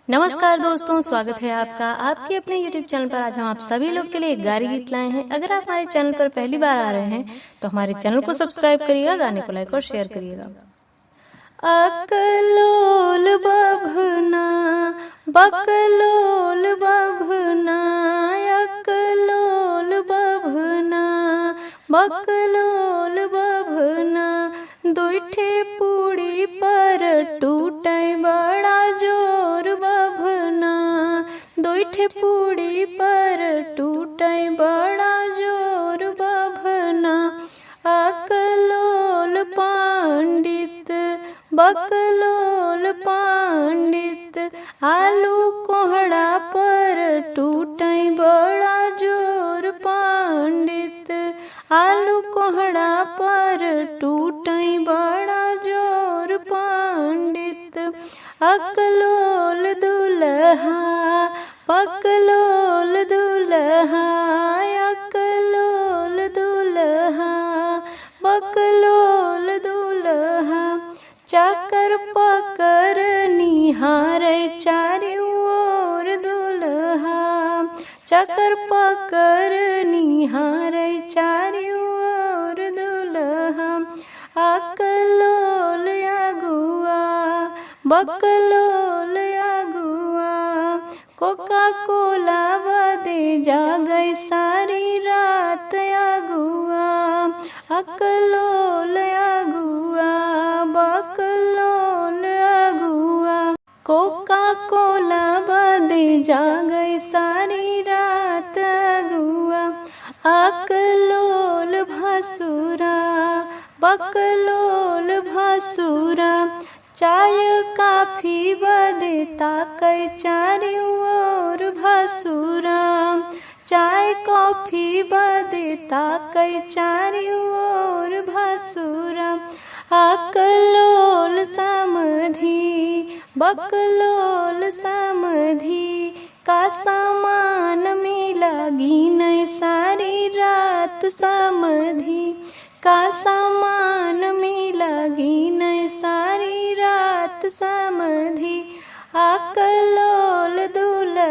नमस्कार दोस्तों, स्वागत है आपका आपके अपने YouTube चैनल पर। आज हम आप सभी लोग के लिए एक गारी गीत लाए हैं। अगर आप हमारे चैनल पर पहली बार आ रहे हैं तो हमारे चैनल को सब्सक्राइब करिएगा, गाने को लाइक और शेयर करिएगा। अकलोल बभना बकलोल बभना, अकलोल बभना बकलोल बभना, दुइठे पूड़ी पर टूटे बड़ा जोर बभना, दुइठे पूड़ी पर टूटे बड़ा जोर बभना। अकलोल पंडित बकलोल पंडित, आलू कोहड़ा पर टूटे बड़ा जोर पंडित, आलू कोहड़ा पर टूटे बड़ा जोर पंडित। अकलोल दुल्हा बकलोल दुल्हा, अकलोल दुल्हा बकलोल दुल्हा, चाकर पकर निहारे चारों ओर दुल्हा, चाकर पकर निहारे चारों ओर दुल्हा। अकलोल अगुआ बकलोल अगुआ, कोका कोला बदे जागई सारी रात अगुआ, अकलोल अगुआ बकलोल अगुआ, कोका कोला बदे जागई सारी रात अगुआ। अकलोल भसुरा बकलोल भसुरा, चाय काफी बदे ताकई चारों ओर भसुरा, चाय कॉफी बदे ताकई चारों ओर भसुरा। अकलोल समधी बकलोल समधी, का सामान में लगी नहीं सारी रात समधी, का सामान में लगी नहीं सारी रात समधी। अकलोल दुल्हा